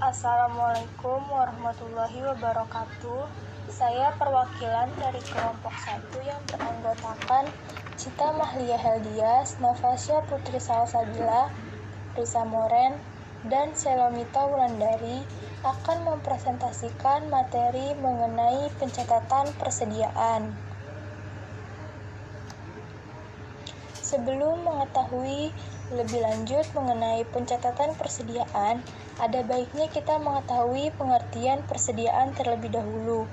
Assalamualaikum warahmatullahi wabarakatuh. Saya perwakilan dari kelompok 1 yang beranggotakan Cita Mahlia Heldias, Nafasya Putri Salsabila, Risa Moren, dan Selomita Wulandari akan mempresentasikan materi mengenai pencatatan persediaan. Sebelum mengetahui lebih lanjut mengenai pencatatan persediaan, ada baiknya kita mengetahui pengertian persediaan terlebih dahulu.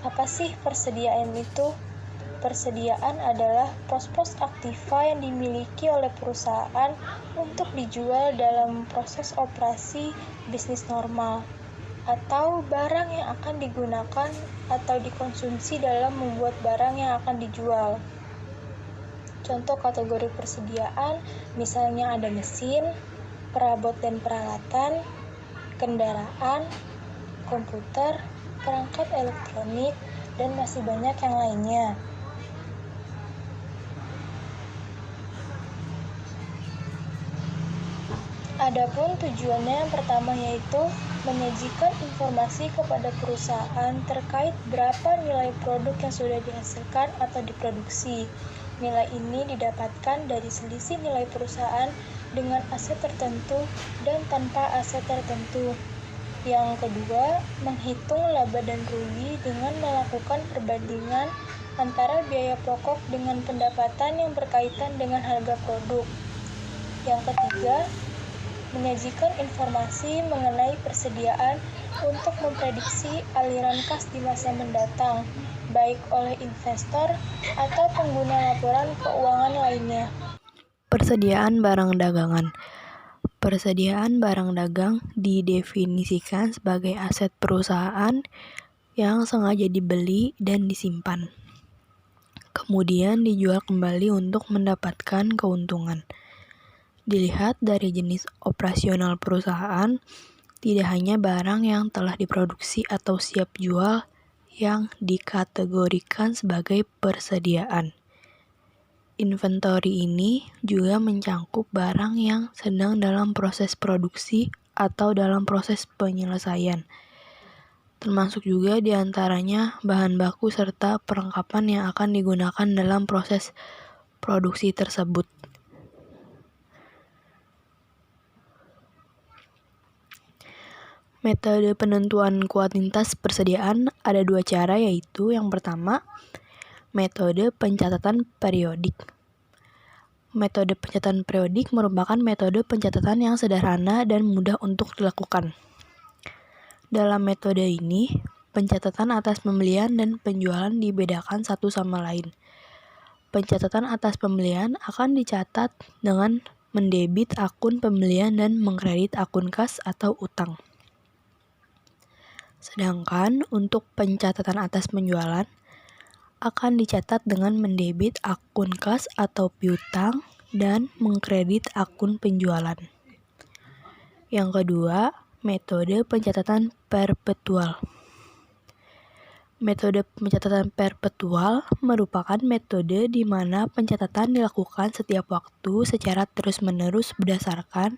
Apa sih persediaan itu? Persediaan adalah pos-pos aktiva yang dimiliki oleh perusahaan untuk dijual dalam proses operasi bisnis normal, atau barang yang akan digunakan atau dikonsumsi dalam membuat barang yang akan dijual. Contoh kategori persediaan misalnya ada mesin, perabot dan peralatan, kendaraan, komputer, perangkat elektronik, dan masih banyak yang lainnya. Adapun tujuannya yang pertama yaitu menyajikan informasi kepada perusahaan terkait berapa nilai produk yang sudah dihasilkan atau diproduksi. Nilai ini didapatkan dari selisih nilai perusahaan dengan aset tertentu dan tanpa aset tertentu. Yang kedua, menghitung laba dan rugi dengan melakukan perbandingan antara biaya pokok dengan pendapatan yang berkaitan dengan harga produk. Yang ketiga, menyajikan informasi mengenai persediaan untuk memprediksi aliran kas di masa mendatang, baik oleh investor atau pengguna laporan keuangan lainnya. Persediaan barang dagangan. Persediaan barang dagang didefinisikan sebagai aset perusahaan yang sengaja dibeli dan disimpan, kemudian dijual kembali untuk mendapatkan keuntungan. Dilihat dari jenis operasional perusahaan, tidak hanya barang yang telah diproduksi atau siap jual yang dikategorikan sebagai persediaan. Inventory ini juga mencangkup barang yang sedang dalam proses produksi atau dalam proses penyelesaian, termasuk juga diantaranya bahan baku serta perlengkapan yang akan digunakan dalam proses produksi tersebut. Metode penentuan kuantitas persediaan ada 2 cara, yaitu yang pertama, metode pencatatan periodik. Metode pencatatan periodik merupakan metode pencatatan yang sederhana dan mudah untuk dilakukan. Dalam metode ini, pencatatan atas pembelian dan penjualan dibedakan satu sama lain. Pencatatan atas pembelian akan dicatat dengan mendebit akun pembelian dan mengkredit akun kas atau utang. Sedangkan untuk pencatatan atas penjualan akan dicatat dengan mendebit akun kas atau piutang dan mengkredit akun penjualan. Yang kedua, metode pencatatan perpetual. Metode pencatatan perpetual merupakan metode di mana pencatatan dilakukan setiap waktu secara terus-menerus berdasarkan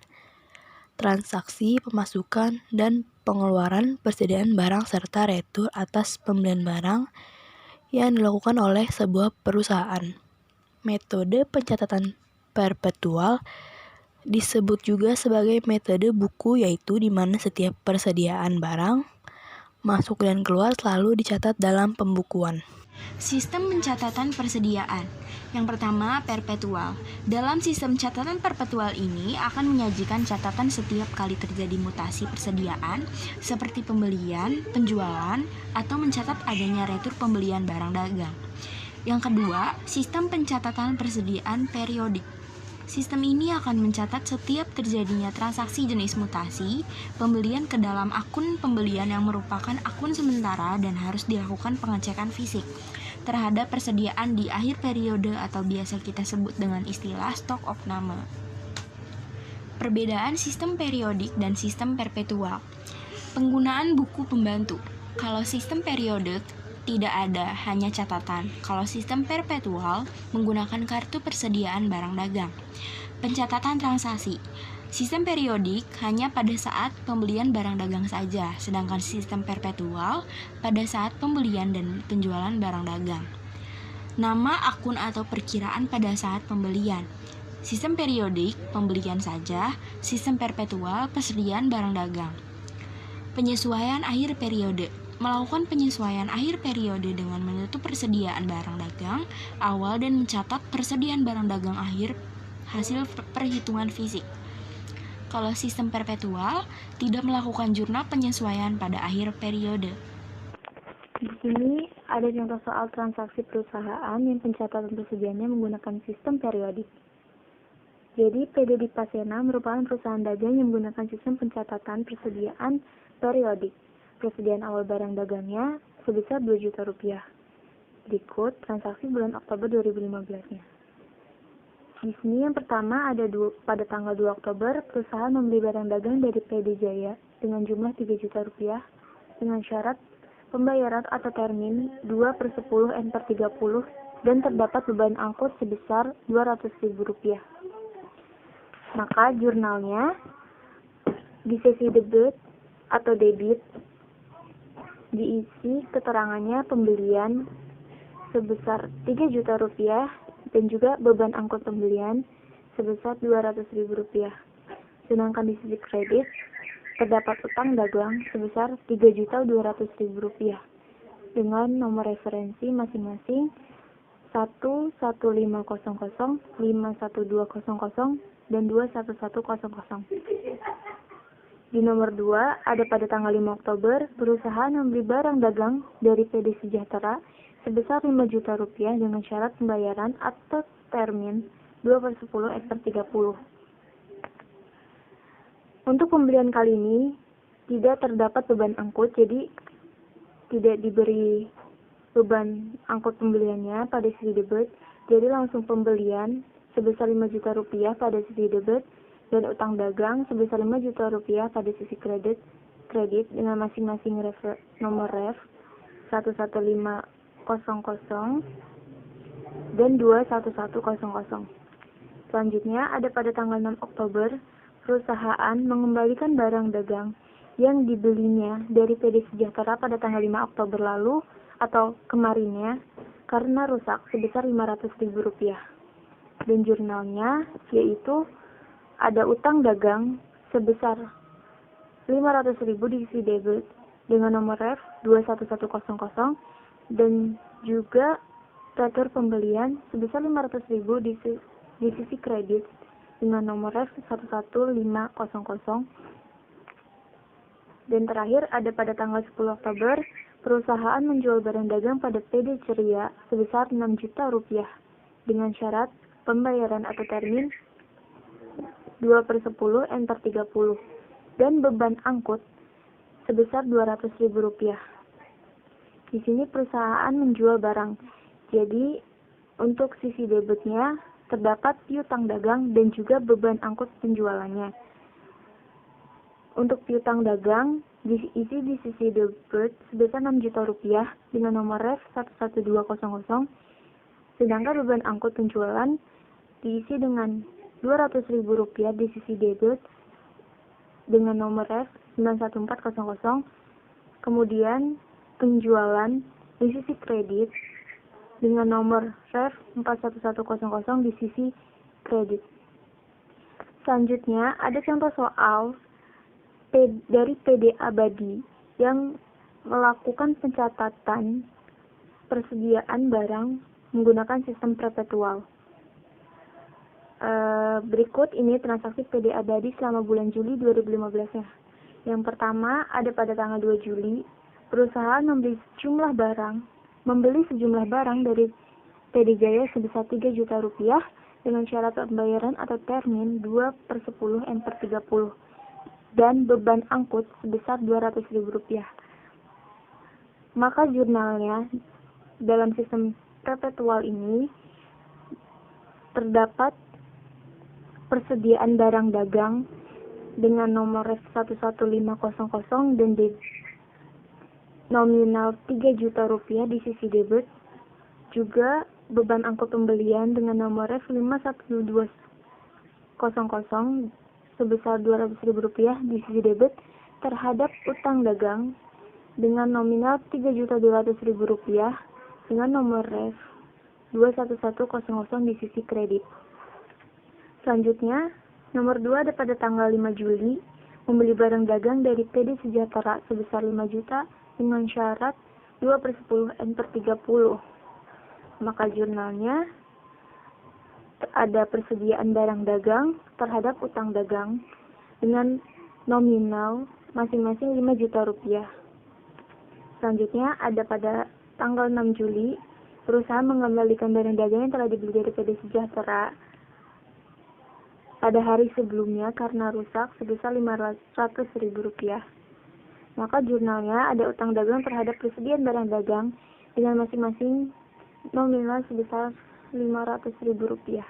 transaksi pemasukan dan pengeluaran persediaan barang serta retur atas pembelian barang yang dilakukan oleh sebuah perusahaan. Metode pencatatan perpetual disebut juga sebagai metode buku, yaitu di mana setiap persediaan barang masuk dan keluar selalu dicatat dalam pembukuan. Sistem pencatatan persediaan. Yang pertama, perpetual. Dalam sistem catatan perpetual ini akan menyajikan catatan setiap kali terjadi mutasi persediaan seperti pembelian, penjualan, atau mencatat adanya retur pembelian barang dagang. Yang kedua, sistem pencatatan persediaan periodik. Sistem ini akan mencatat setiap terjadinya transaksi jenis mutasi pembelian ke dalam akun pembelian yang merupakan akun sementara dan harus dilakukan pengecekan fisik terhadap persediaan di akhir periode atau biasa kita sebut dengan istilah stok opname. Perbedaan sistem periodik dan sistem perpetual. Penggunaan buku pembantu. Kalau sistem periodik tidak ada, hanya catatan. Kalau sistem perpetual menggunakan kartu persediaan barang dagang. Pencatatan transaksi. Sistem periodik hanya pada saat pembelian barang dagang saja, sedangkan sistem perpetual pada saat pembelian dan penjualan barang dagang. Nama akun atau perkiraan pada saat pembelian. Sistem periodik pembelian saja, sistem perpetual persediaan barang dagang. Penyesuaian akhir periode. Melakukan penyesuaian akhir periode dengan menutup persediaan barang dagang awal dan mencatat persediaan barang dagang akhir hasil perhitungan fisik. Kalau sistem perpetual tidak melakukan jurnal penyesuaian pada akhir periode. Di sini ada contoh soal transaksi perusahaan yang pencatatan persediaannya menggunakan sistem periodik. Jadi, PD Dipasena merupakan perusahaan dagang yang menggunakan sistem pencatatan persediaan periodik. Persediaan awal barang dagangnya sebesar 2 juta rupiah. Berikut transaksi bulan Oktober 2015-nya. Di sini yang pertama ada pada tanggal 2 Oktober, perusahaan membeli barang dagang dari PD Jaya dengan jumlah 3 juta rupiah dengan syarat pembayaran atau termin 2/10 N/30 dan terdapat beban angkut sebesar Rp200.000. Maka jurnalnya di sesi debit atau debit diisi keterangannya pembelian sebesar 3 juta rupiah dan juga beban angkut pembelian sebesar Rp200.000. Sedangkan di sisi kredit terdapat utang dagang sebesar Rp3.200.000 dengan nomor referensi masing-masing 11500, 51200, dan 21100. Di nomor 2 ada pada tanggal 5 Oktober, perusahaan membeli barang dagang dari PD Sejahtera sebesar 5 juta rupiah dengan syarat pembayaran atau termin 2/10 N/30. Untuk pembelian kali ini tidak terdapat beban angkut, jadi tidak diberi beban angkut pembeliannya pada sisi debit, jadi langsung pembelian sebesar 5 juta rupiah pada sisi debit dan utang dagang sebesar 5 juta rupiah pada sisi kredit dengan masing-masing nomor ref 11500 dan 21100. Selanjutnya ada pada tanggal 6 Oktober, perusahaan mengembalikan barang dagang yang dibelinya dari PD Sejahtera pada tanggal 5 Oktober lalu atau kemarinnya karena rusak sebesar Rp500.000. Dan jurnalnya yaitu ada utang dagang sebesar Rp500.000 di sisi debit dengan nomor ref 21100 dan juga retur pembelian sebesar Rp500.000 di sisi kredit dengan nomor ref 11500. Dan terakhir ada pada tanggal 10 Oktober, perusahaan menjual barang dagang pada PD Ceria sebesar 6 juta rupiah dengan syarat pembayaran atau termin 2/10 N/30 dan beban angkut sebesar Rp200.000. Di sini perusahaan menjual barang. Jadi untuk sisi debitnya terdapat piutang dagang dan juga beban angkut penjualannya. Untuk piutang dagang diisi di sisi debit sebesar 6 juta rupiah dengan nomor ref 11200, sedangkan beban angkut penjualan diisi dengan Rp200.000 di sisi debit dengan nomor ref 91400, kemudian penjualan di sisi kredit dengan nomor ref 41100 di sisi kredit. Selanjutnya ada contoh soal dari PD Abadi yang melakukan pencatatan persediaan barang menggunakan sistem perpetual. Berikut ini transaksi PD Abadi selama bulan Juli 2015-nya. Yang pertama ada pada tanggal 2 Juli, perusahaan membeli sejumlah barang dari PD Jaya sebesar 3 juta rupiah dengan syarat pembayaran atau termin 2/10 N/30 dan beban angkut sebesar Rp200.000. Maka jurnalnya dalam sistem perpetual ini terdapat persediaan barang dagang dengan nomor ref 11500 dan nominal 3 juta rupiah di sisi debit, juga beban angkut pembelian dengan nomor ref 51200 sebesar Rp200.000 di sisi debit terhadap utang dagang dengan nominal Rp3.200.000 dengan nomor ref 21100 di sisi kredit. Selanjutnya, nomor 2 ada pada tanggal 5 Juli membeli barang dagang dari PD Sejahtera sebesar 5 juta dengan syarat 2/10 N/30. Maka jurnalnya ada persediaan barang dagang terhadap utang dagang dengan nominal masing-masing Rp5 juta. Selanjutnya ada pada tanggal 6 Juli perusahaan mengembalikan barang dagang yang telah dibeli dari PD Sejahtera pada hari sebelumnya karena rusak sebesar Rp500.000. Maka jurnalnya ada utang dagang terhadap persediaan barang dagang dengan masing-masing nominal sebesar Rp500.000.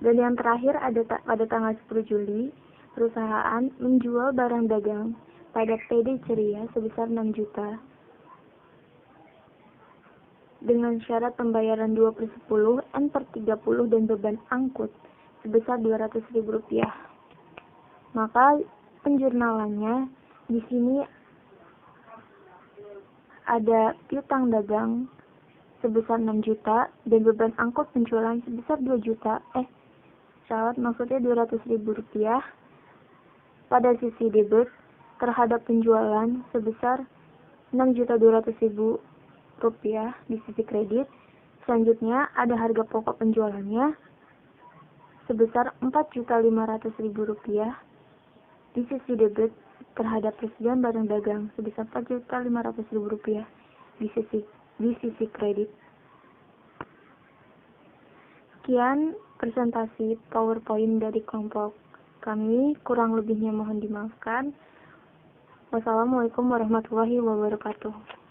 Dan yang terakhir ada pada tanggal 10 Juli, perusahaan menjual barang dagang pada PD Ceria sebesar 6 juta dengan syarat pembayaran 2/10 N/30 dan beban angkut sebesar Rp200.000. Maka penjurnalannya di sini ada piutang dagang sebesar 6 juta dan beban angkut penjualan sebesar 2 juta. Maksudnya Rp200.000 pada sisi debit terhadap penjualan sebesar Rp6.200.000 di sisi kredit. Selanjutnya ada harga pokok penjualannya sebesar Rp4.500.000 di sisi debit terhadap persediaan barang dagang sebesar Rp4.500.000 di sisi kredit. Sekian presentasi PowerPoint dari kelompok kami, kurang lebihnya mohon dimaafkan. Wassalamualaikum warahmatullahi wabarakatuh.